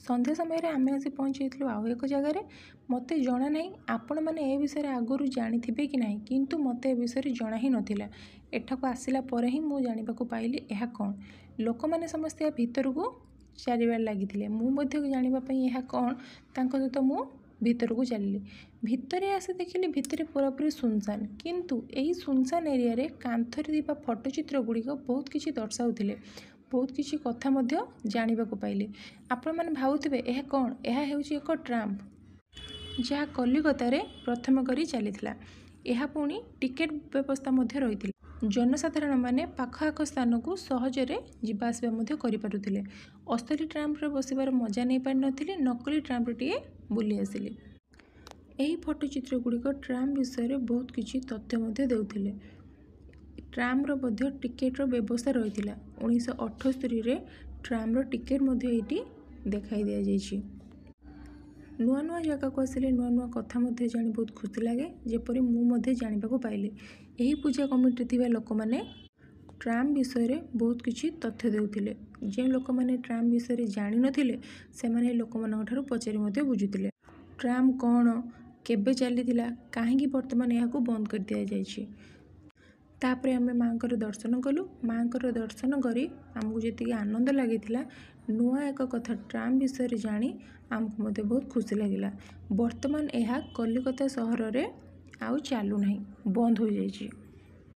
ସନ୍ଧ୍ୟା ସମୟରେ ଆମେ ଆସି ପହଞ୍ଚିଯାଇଥିଲୁ ଆଉ ଏକ ଜାଗାରେ। ମୋତେ ଜଣା ନାହିଁ ଆପଣମାନେ ଏ ବିଷୟରେ ଆଗରୁ ଜାଣିଥିବେ କି ନାହିଁ, କିନ୍ତୁ ମୋତେ ଏ ବିଷୟରେ ଜଣା ହିଁ ନଥିଲା। ଏଠାକୁ ଆସିଲା ପରେ ହିଁ ମୁଁ ଜାଣିବାକୁ ପାଇଲି ଏହା କ'ଣ। ଲୋକମାନେ ସମସ୍ତେ ଏହା ଭିତରକୁ ଚାଲିବାରେ ଲାଗିଥିଲେ। ମୁଁ ମଧ୍ୟ ଜାଣିବା ପାଇଁ ଏହା କ'ଣ ତାଙ୍କ ସହିତ ମୁଁ ଭିତରକୁ ଚାଲିଲି। ଭିତରେ ଆସି ଦେଖିଲି ଭିତରେ ପୁରାପୁରି ସୁନସାନ, କିନ୍ତୁ ଏହି ସୁନସାନ ଏରିଆରେ କାନ୍ଥରେ ଥିବା ଫଟୋଚିତ୍ର ଗୁଡ଼ିକ ବହୁତ କିଛି ଦର୍ଶାଉଥିଲେ। ବହୁତ କିଛି କଥା ମଧ୍ୟ ଜାଣିବାକୁ ପାଇଲି। ଆପଣମାନେ ଭାବୁଥିବେ ଏହା କ'ଣ? ଏହା ହେଉଛି ଏକ ଟ୍ରାମ୍, ଯାହା କଲିକତାରେ ପ୍ରଥମ କରି ଚାଲିଥିଲା। ଏହା ପୁଣି ଟିକେଟ୍ ବ୍ୟବସ୍ଥା ମଧ୍ୟ ରହିଥିଲା। ଜନସାଧାରଣମାନେ ପାଖ ଆଖ ସ୍ଥାନକୁ ସହଜରେ ଯିବା ଆସିବା ମଧ୍ୟ କରିପାରୁଥିଲେ। ଅସଲି ଟ୍ରାମ୍ପରେ ବସିବାର ମଜା ନେଇପାରିନଥିଲି, ନକଲି ଟ୍ରାମ୍ପଟିଏ ବୁଲି ଆସିଲି। ଏହି ଫଟୋଚିତ୍ର ଗୁଡ଼ିକ ଟ୍ରାମ୍ ବିଷୟରେ ବହୁତ କିଛି ତଥ୍ୟ ମଧ୍ୟ ଦେଉଥିଲେ। ଟ୍ରାମ୍ର ମଧ୍ୟ ଟିକେଟ୍ର ବ୍ୟବସ୍ଥା ରହିଥିଲା। 1978ରେ ଟ୍ରାମ୍ର ଟିକେଟ୍ ମଧ୍ୟ ଏଇଠି ଦେଖାଇ ଦିଆଯାଇଛି। ନୂଆ ନୂଆ ଜାଗାକୁ ଆସିଲେ ନୂଆ ନୂଆ କଥା ମଧ୍ୟ ଜାଣି ବହୁତ ଖୁସି ଲାଗେ, ଯେପରି ମୁଁ ମଧ୍ୟ ଜାଣିବାକୁ ପାଇଲି। ଏହି ପୂଜା କମିଟିରେ ଥିବା ଲୋକମାନେ ଟ୍ରାମ୍ ବିଷୟରେ ବହୁତ କିଛି ତଥ୍ୟ ଦେଉଥିଲେ। ଯେଉଁ ଲୋକମାନେ ଟ୍ରାମ୍ ବିଷୟରେ ଜାଣିନଥିଲେ ସେମାନେ ଏହି ଲୋକମାନଙ୍କ ଠାରୁ ପଚାରି ମଧ୍ୟ ବୁଝୁଥିଲେ। ଟ୍ରାମ୍ କ'ଣ, କେବେ ଚାଲିଥିଲା, କାହିଁକି ବର୍ତ୍ତମାନ ଏହାକୁ ବନ୍ଦ କରିଦିଆଯାଇଛି। ତାପରେ ଆମେ ମାଆଙ୍କର ଦର୍ଶନ କଲୁ। ମାଆଙ୍କର ଦର୍ଶନ କରି ଆମକୁ ଯେତିକି ଆନନ୍ଦ ଲାଗିଥିଲା, ନୂଆ ଏକ କଥା ଟ୍ରାମ୍ ବିଷୟରେ ଜାଣି ଆମକୁ ମଧ୍ୟ ବହୁତ ଖୁସି ଲାଗିଲା। ବର୍ତ୍ତମାନ ଏହା କଲିକତା ସହରରେ ଆଉ ଚାଲୁନାହିଁ, ବନ୍ଦ ହୋଇଯାଇଛି।